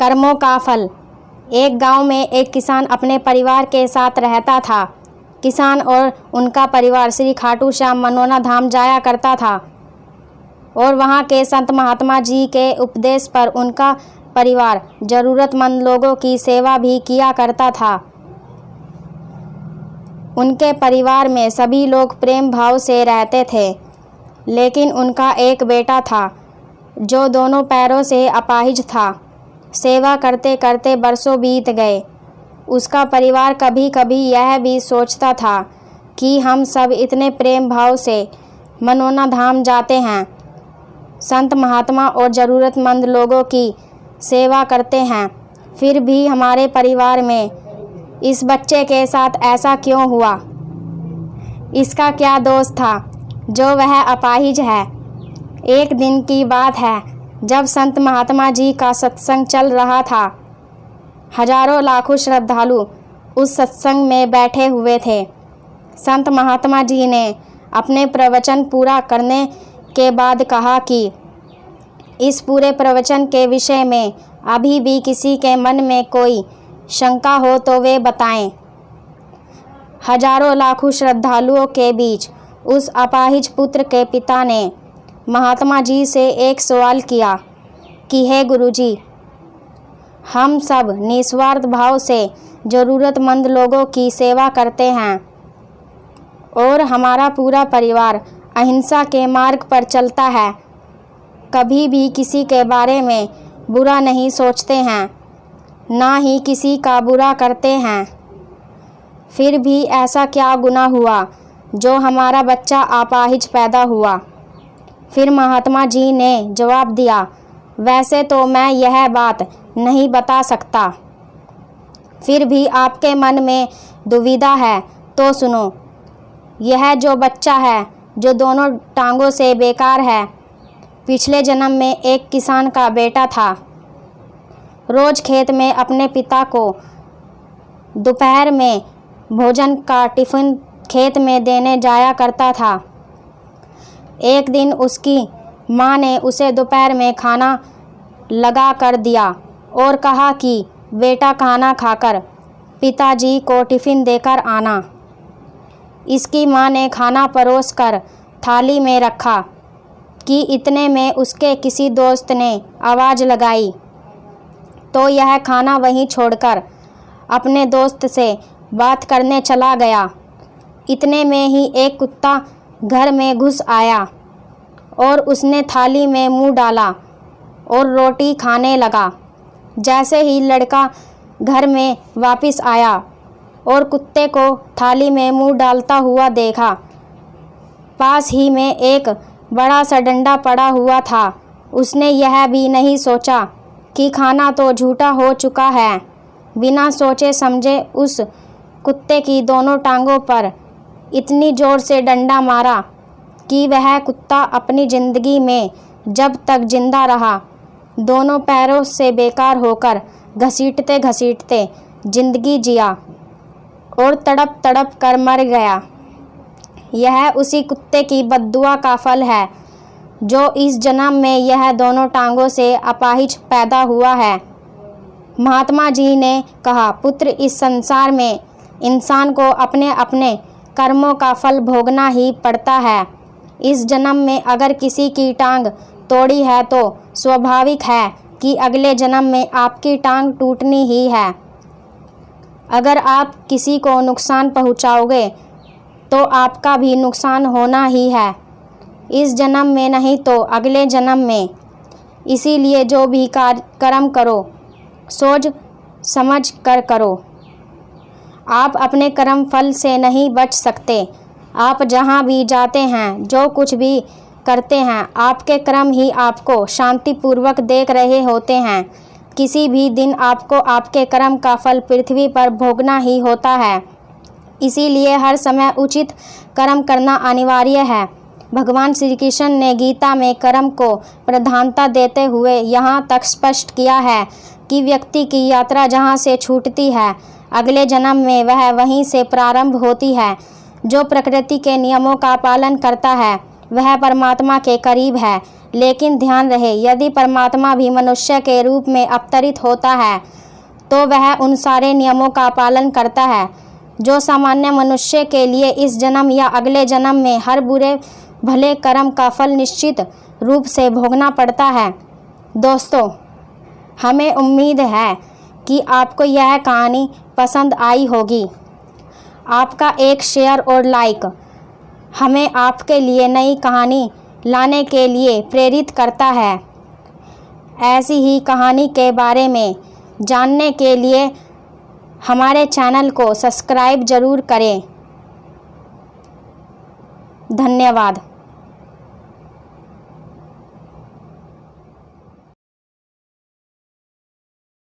कर्मों का फल। एक गांव में एक किसान अपने परिवार के साथ रहता था। किसान और उनका परिवार श्री खाटू श्याम मनोना धाम जाया करता था और वहां के संत महात्मा जी के उपदेश पर उनका परिवार ज़रूरतमंद लोगों की सेवा भी किया करता था। उनके परिवार में सभी लोग प्रेम भाव से रहते थे, लेकिन उनका एक बेटा था जो दोनों पैरों से अपाहिज था। सेवा करते करते बरसों बीत गए। उसका परिवार कभी कभी यह भी सोचता था कि हम सब इतने प्रेम भाव से मनोना धाम जाते हैं, संत महात्मा और ज़रूरतमंद लोगों की सेवा करते हैं, फिर भी हमारे परिवार में इस बच्चे के साथ ऐसा क्यों हुआ? इसका क्या दोष था जो वह अपाहिज है? एक दिन की बात है जब संत महात्मा जी का सत्संग चल रहा था। हजारों लाखों श्रद्धालु उस सत्संग में बैठे हुए थे। संत महात्मा जी ने अपने प्रवचन पूरा करने के बाद कहा कि इस पूरे प्रवचन के विषय में अभी भी किसी के मन में कोई शंका हो तो वे बताएं। हजारों लाखों श्रद्धालुओं के बीच उस अपाहिज पुत्र के पिता ने महात्मा जी से एक सवाल किया कि हे गुरुजी, हम सब निस्वार्थ भाव से ज़रूरतमंद लोगों की सेवा करते हैं और हमारा पूरा परिवार अहिंसा के मार्ग पर चलता है, कभी भी किसी के बारे में बुरा नहीं सोचते हैं, ना ही किसी का बुरा करते हैं। फिर भी ऐसा क्या गुनाह हुआ जो हमारा बच्चा अपाहिज पैदा हुआ? फिर महात्मा जी ने जवाब दिया, वैसे तो मैं यह बात नहीं बता सकता, फिर भी आपके मन में दुविधा है तो सुनो। यह जो बच्चा है जो दोनों टांगों से बेकार है, पिछले जन्म में एक किसान का बेटा था। रोज़ खेत में अपने पिता को दोपहर में भोजन का टिफ़िन खेत में देने जाया करता था। एक दिन उसकी माँ ने उसे दोपहर में खाना लगा कर दिया और कहा कि बेटा खाना खाकर पिताजी को टिफ़िन देकर आना। इसकी माँ ने खाना परोस कर थाली में रखा कि इतने में उसके किसी दोस्त ने आवाज़ लगाई तो यह खाना वहीं छोड़कर अपने दोस्त से बात करने चला गया। इतने में ही एक कुत्ता घर में घुस आया और उसने थाली में मुंह डाला और रोटी खाने लगा। जैसे ही लड़का घर में वापस आया और कुत्ते को थाली में मुंह डालता हुआ देखा, पास ही में एक बड़ा सा डंडा पड़ा हुआ था। उसने यह भी नहीं सोचा कि खाना तो झूठा हो चुका है। बिना सोचे समझे उस कुत्ते की दोनों टांगों पर इतनी ज़ोर से डंडा मारा कि वह कुत्ता अपनी ज़िंदगी में जब तक जिंदा रहा दोनों पैरों से बेकार होकर घसीटते घसीटते जिंदगी जिया और तड़प तड़प कर मर गया। यह उसी कुत्ते की बद्दुआ का फल है जो इस जन्म में यह दोनों टांगों से अपाहिज पैदा हुआ है। महात्मा जी ने कहा, पुत्र, इस संसार में इंसान को अपने अपने कर्मों का फल भोगना ही पड़ता है। इस जन्म में अगर किसी की टांग तोड़ी है तो स्वाभाविक है कि अगले जन्म में आपकी टांग टूटनी ही है। अगर आप किसी को नुकसान पहुंचाओगे तो आपका भी नुकसान होना ही है, इस जन्म में नहीं तो अगले जन्म में। इसीलिए जो भी कर्म करो सोच समझ कर करो। आप अपने कर्म फल से नहीं बच सकते। आप जहाँ भी जाते हैं, जो कुछ भी करते हैं, आपके कर्म ही आपको शांतिपूर्वक देख रहे होते हैं। किसी भी दिन आपको आपके कर्म का फल पृथ्वी पर भोगना ही होता है। इसीलिए हर समय उचित कर्म करना अनिवार्य है। भगवान श्री कृष्ण ने गीता में कर्म को प्रधानता देते हुए यहाँ तक स्पष्ट किया है कि व्यक्ति की यात्रा जहाँ से छूटती है, अगले जन्म में वह वहीं से प्रारंभ होती है। जो प्रकृति के नियमों का पालन करता है वह परमात्मा के करीब है, लेकिन ध्यान रहे, यदि परमात्मा भी मनुष्य के रूप में अवतरित होता है तो वह उन सारे नियमों का पालन करता है जो सामान्य मनुष्य के लिए इस जन्म या अगले जन्म में हर बुरे भले कर्म का फल निश्चित रूप से भोगना पड़ता है। दोस्तों, हमें उम्मीद है कि आपको यह कहानी पसंद आई होगी। आपका एक शेयर और लाइक हमें आपके लिए नई कहानी लाने के लिए प्रेरित करता है। ऐसी ही कहानी के बारे में जानने के लिए हमारे चैनल को सब्सक्राइब ज़रूर करें। धन्यवाद।